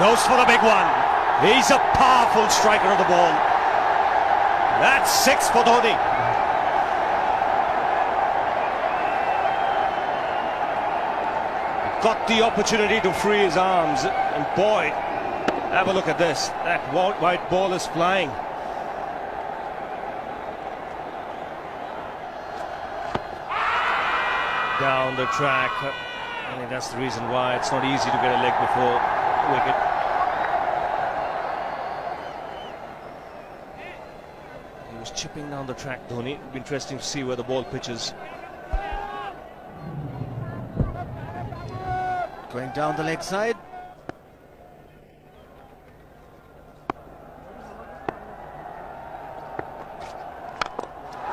Goes for the big one. He's a powerful striker of the ball. That's 6 for Dhoni. Got the opportunity to free his arms, and boy, have a look at this. That white ball is flying. Down the track. I think that's the reason why it's not easy to get a leg before wicket. He was chipping down the track, Dhoni. It'll be interesting to see where the ball pitches. Going down the leg side.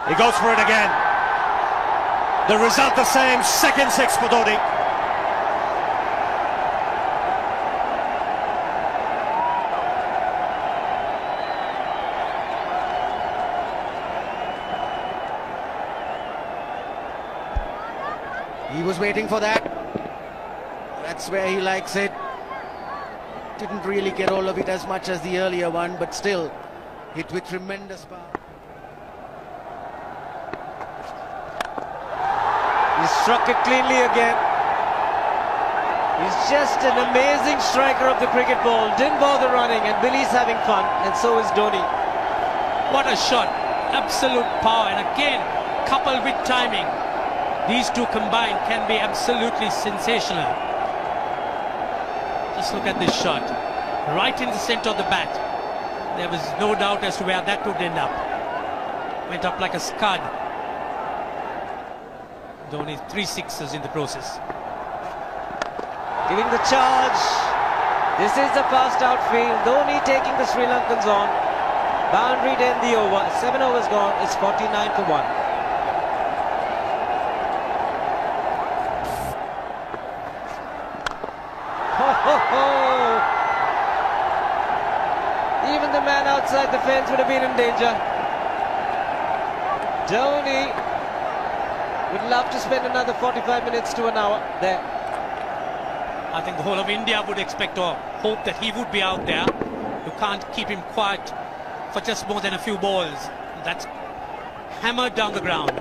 He goes for it again. The result the same, second 6 for Dhoni. He was waiting for that. That's where he likes it. Didn't really get all of it as much as the earlier one, but still hit with tremendous power. He struck it cleanly again. He's just an amazing striker of the cricket ball. Didn't bother running, and Billy's having fun, and so is Dhoni. What a shot. Absolute power, and again, coupled with timing. These two combined can be absolutely sensational. Just look at this shot. Right in the center of the bat. There was no doubt as to where that would end up. Went up like a scud. Dhoni 3 sixes in the process. Giving the charge. This is the fast outfield. Dhoni taking the Sri Lankans on. Boundary to end the over. 7 overs gone. It's 49 for 1. Even the man outside the fence would have been in danger. Dhoni would love to spend another 45 minutes to an hour there. I think the whole of India would expect or hope that he would be out there. You can't keep him quiet for just more than a few balls. That's hammered down the ground.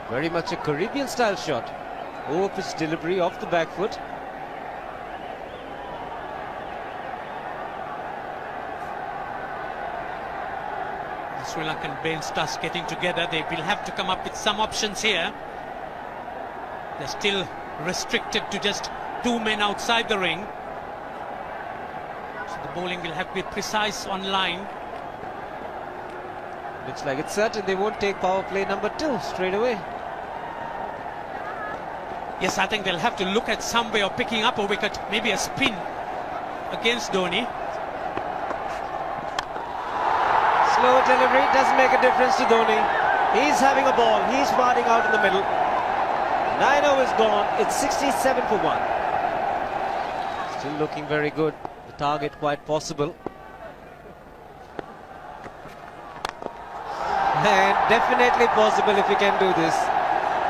Very much a Caribbean style shot. Over-pitch delivery off the back foot. The Sri Lankan bench starts getting together. They will have to come up with some options here. They're still restricted to just 2 men outside the ring. So the bowling will have to be precise on line. Looks like it's certain they won't take power play number 2 straight away. Yes, I think they'll have to look at some way of picking up a wicket, maybe a spin against Dhoni. Slow delivery doesn't make a difference to Dhoni. He's having a ball. He's batting out in the middle. 9 overs gone. It's 67 for 1. Still looking very good. The target quite possible. And definitely possible if he can do this.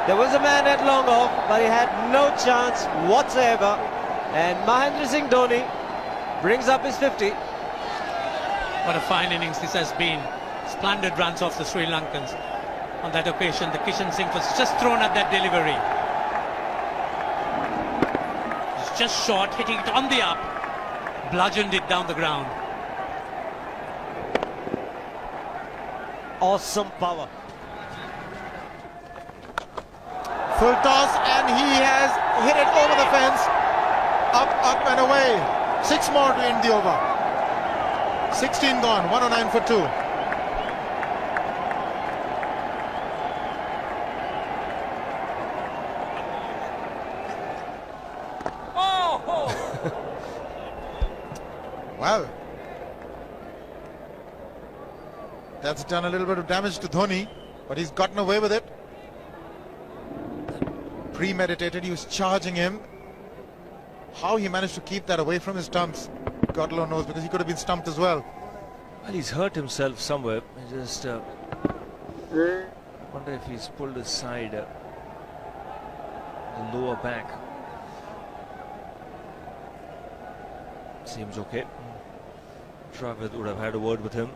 There was a man at long off, but he had no chance whatsoever. And Mahendra Singh Dhoni brings up his 50. What a fine innings this has been. Splendid runs off the Sri Lankans. On that occasion, the Kishan Singh was just thrown at that delivery. It's just short, hitting it on the up. Bludgeoned it down the ground. Awesome power. Full toss, and he has hit it over the fence. Up and away. 6 more to end the over. 16 gone, 109 for 2. Well, that's done a little bit of damage to Dhoni, but he's gotten away with it. Premeditated, he was charging him. How he managed to keep that away from his stumps, God alone knows, because he could have been stumped as well. Well, he's hurt himself somewhere. I just wonder if he's pulled his side, the lower back. Seems okay. Travis would have had a word with him.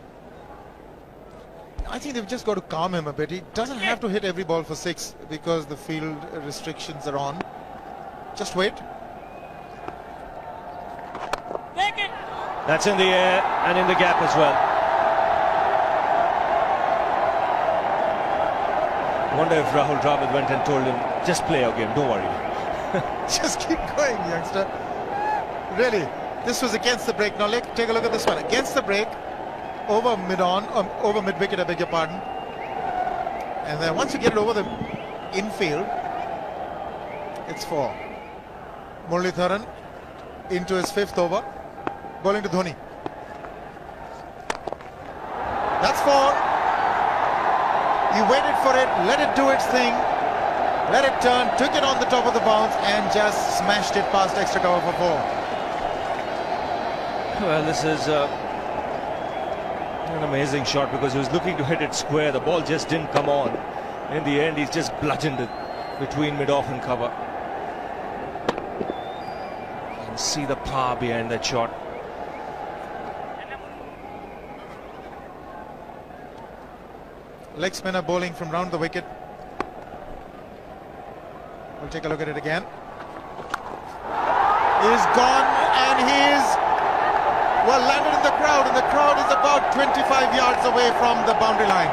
I think they've just got to calm him a bit. He doesn't have to hit every ball for 6 because the field restrictions are on. Just wait. That's in the air and in the gap as well. Wonder if Rahul Dravid went and told him, just play your game, don't worry. Just keep going, youngster. Really, this was against the break. Now take a look at this one. Against the break, over mid-wicket, I beg your pardon. And then once you get it over the infield, it's 4. Muralitharan into his 5th over, bowling to Dhoni. That's 4. He waited for it, let it do its thing, let it turn, took it on the top of the bounce and just smashed it past extra cover for 4. Well, this is an amazing shot because he was looking to hit it square. The ball just didn't come on. In the end, he's just bludgeoned it between mid-off and cover. You can see the power behind that shot. Leg spinner bowling from round the wicket. We'll take a look at it again. He's gone and he's well landed in the crowd, and the crowd is about 25 yards away from the boundary line.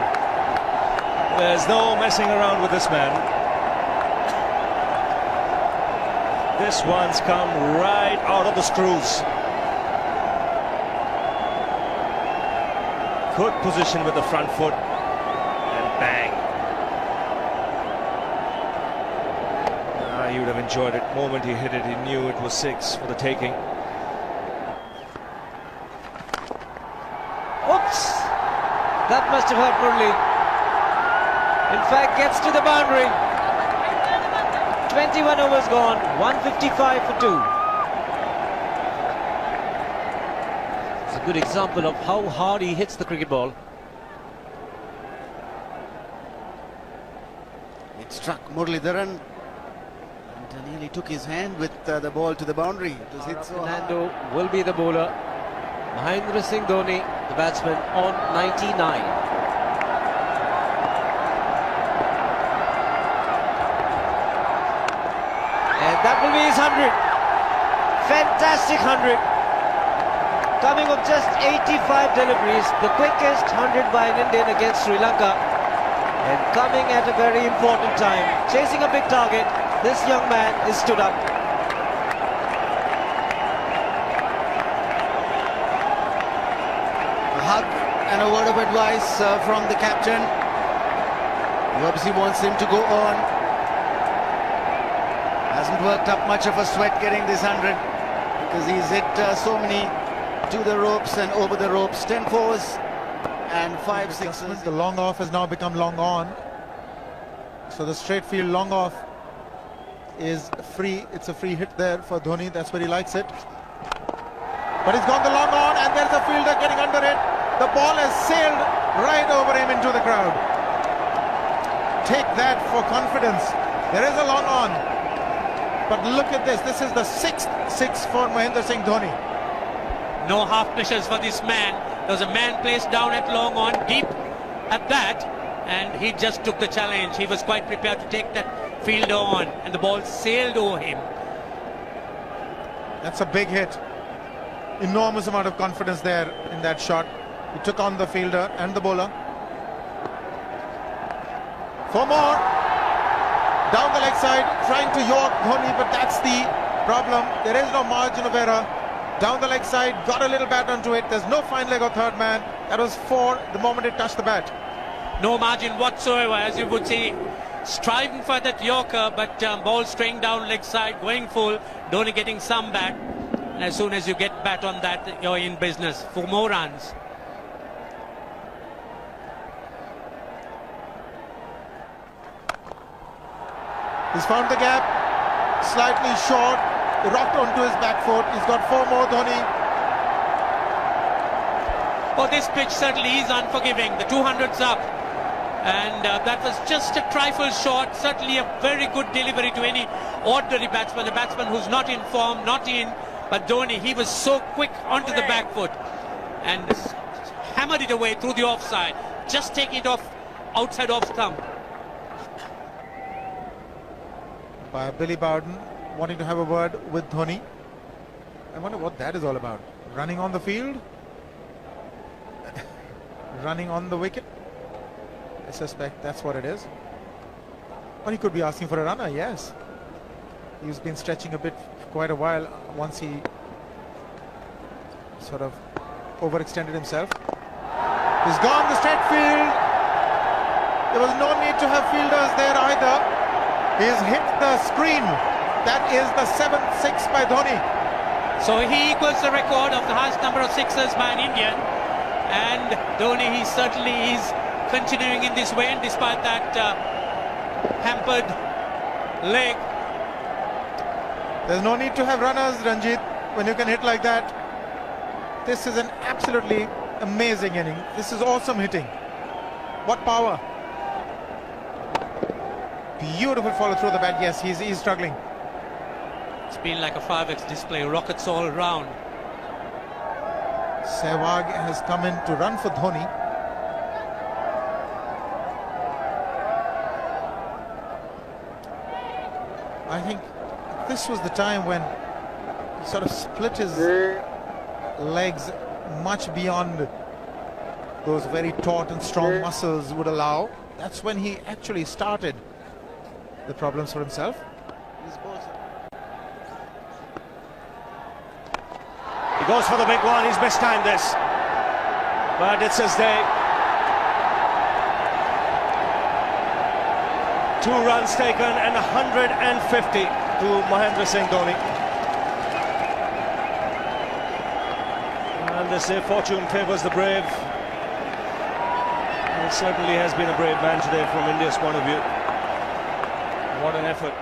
There's no messing around with this man. This one's come right out of the screws. Good position with the front foot. Bang. He would have enjoyed it. The moment he hit it, he knew it was 6 for the taking. Oops! That must have hurt Murli. In fact, gets to the boundary. 21 overs gone, 155 for 2. It's a good example of how hard he hits the cricket ball. It struck Muralitharan and nearly took his hand with the ball to the boundary. It was hit so hard. Fernando will be the bowler. Mahendra Singh Dhoni, the batsman, on 99. And that will be his 100. Fantastic 100. Coming of just 85 deliveries, the quickest 100 by an Indian against Sri Lanka. And coming at a very important time, chasing a big target, this young man is stood up. A hug and a word of advice from the captain. He obviously wants him to go on. Hasn't worked up much of a sweat getting this 100 because he's hit so many to the ropes and over the ropes. 10 fours. And 5 sixes. The long off has now become long on. So the straight field long off is free. It's a free hit there for Dhoni. That's where he likes it. But he's gone the long on and there's a fielder getting under it. The ball has sailed right over him into the crowd. Take that for confidence. There is a long on. But look at this. This is the 6th 6 for Mahendra Singh Dhoni. No half measures for this man. There was a man placed down at long on, deep at that, and he just took the challenge. He was quite prepared to take that fielder on, and the ball sailed over him. That's a big hit. Enormous amount of confidence there in that shot. He took on the fielder and the bowler. 4 more. Down the leg side, trying to york Dhoni, but that's the problem. There is no margin of error. Down the leg side, got a little bat onto it. There's no fine leg or third man. That was 4 the moment it touched the bat. No margin whatsoever, as you would see. Striving for that yorker, but ball straying down leg side, going full. Dhoni getting some back. And as soon as you get bat on that, you're in business. 4 more runs. He's found the gap. Slightly short. Rocked onto his back foot. He's got 4 more, Dhoni. Oh, this pitch certainly is unforgiving. The 200's up. And that was just a trifle short. Certainly a very good delivery to any ordinary batsman. A batsman who's not in form, not in But Dhoni, he was so quick onto the back foot and hammered it away through the offside. Just taking it off outside off stump. By Billy Bowden wanting to have a word with Dhoni. I wonder what that is all about. Running on the field? Running on the wicket? I suspect that's what it is. Or he could be asking for a runner, yes. He's been stretching a bit for quite a while once he sort of overextended himself. He's gone the straight field. There was no need to have fielders there either. He's hit the screen. That is the 7th six by Dhoni. So he equals the record of the highest number of sixes by an Indian. And Dhoni, he certainly is continuing in this way, and despite that hampered leg. There's no need to have runners, Ranjit, when you can hit like that. This is an absolutely amazing inning. This is awesome hitting. What power. Beautiful follow through the bat. Yes, he's struggling. It's been like a 5x display, rockets all around. Sehwag has come in to run for Dhoni. I think this was the time when he sort of split his legs much beyond those very taut and strong muscles would allow. That's when he actually started the problems for himself. He goes for the big one. He's mistimed this, but it's his day. 2 runs taken and 150 to Mahendra Singh Dhoni. And they say fortune favours the brave. He certainly has been a brave man today from India's point of view. What an effort.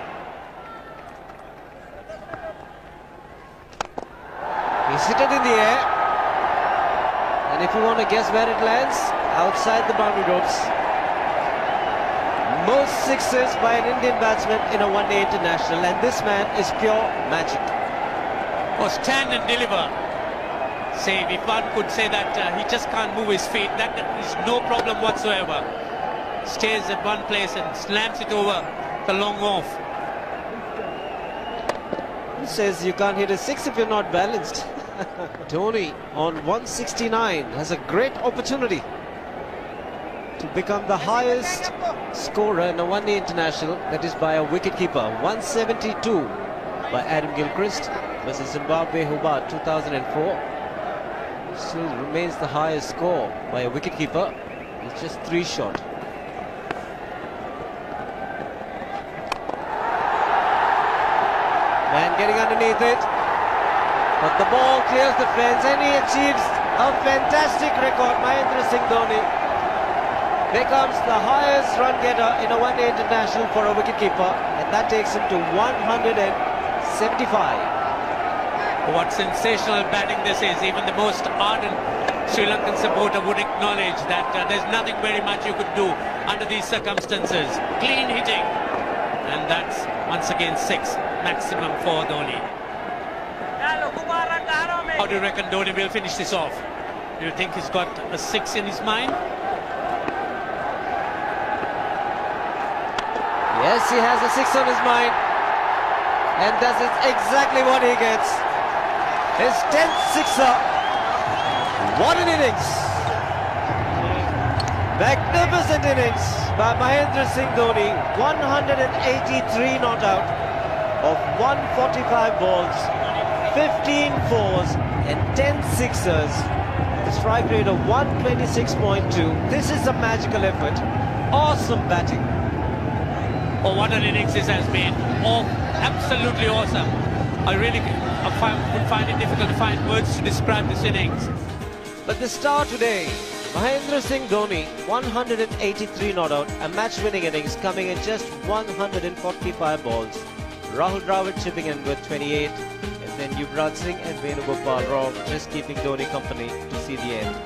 He's hit it in the air. And if you want to guess where it lands, outside the boundary ropes. Most sixes by an Indian batsman in a one-day international, and this man is pure magic. Or stand and deliver. Say, if one could say that he just can't move his feet, that is no problem whatsoever. Stays at one place and slams it over the long off. He says you can't hit a 6 if you're not balanced. Dhoni on 169 has a great opportunity to become the highest scorer in a one-day international, that is by a wicketkeeper. 172 by Adam Gilchrist versus Zimbabwe Hobart 2004. Still remains the highest score by a wicketkeeper. It's just 3 short. Man getting underneath it, but the ball clears the fence and he achieves a fantastic record. Mahendra Singh Dhoni becomes the highest run getter in a one-day international for a wicketkeeper, and that takes him to 175. What sensational batting this is. Even the most ardent Sri Lankan supporter would acknowledge that there's nothing very much you could do under these circumstances. Clean hitting, and that's once again 6 maximum for Dhoni. How do you reckon Dhoni will finish this off? Do you think he's got a 6 in his mind? Yes, he has a 6 on his mind, and that's exactly what he gets. His 10th sixer. What an innings! Magnificent innings by Mahendra Singh Dhoni. 183 not out of 145 balls, 15 fours and 10 sixers. A strike rate of 126.2. This is a magical effort. Awesome batting. Oh, what an innings this has been. Oh, absolutely awesome. I really would find it difficult to find words to describe this innings. But the star today, Mahendra Singh Dhoni, 183 not out, a match-winning innings coming in just 145 balls. Rahul Dravid chipping in with 28, and then Yuvraj Singh and Venugopal Rao just keeping Dhoni company to see the end.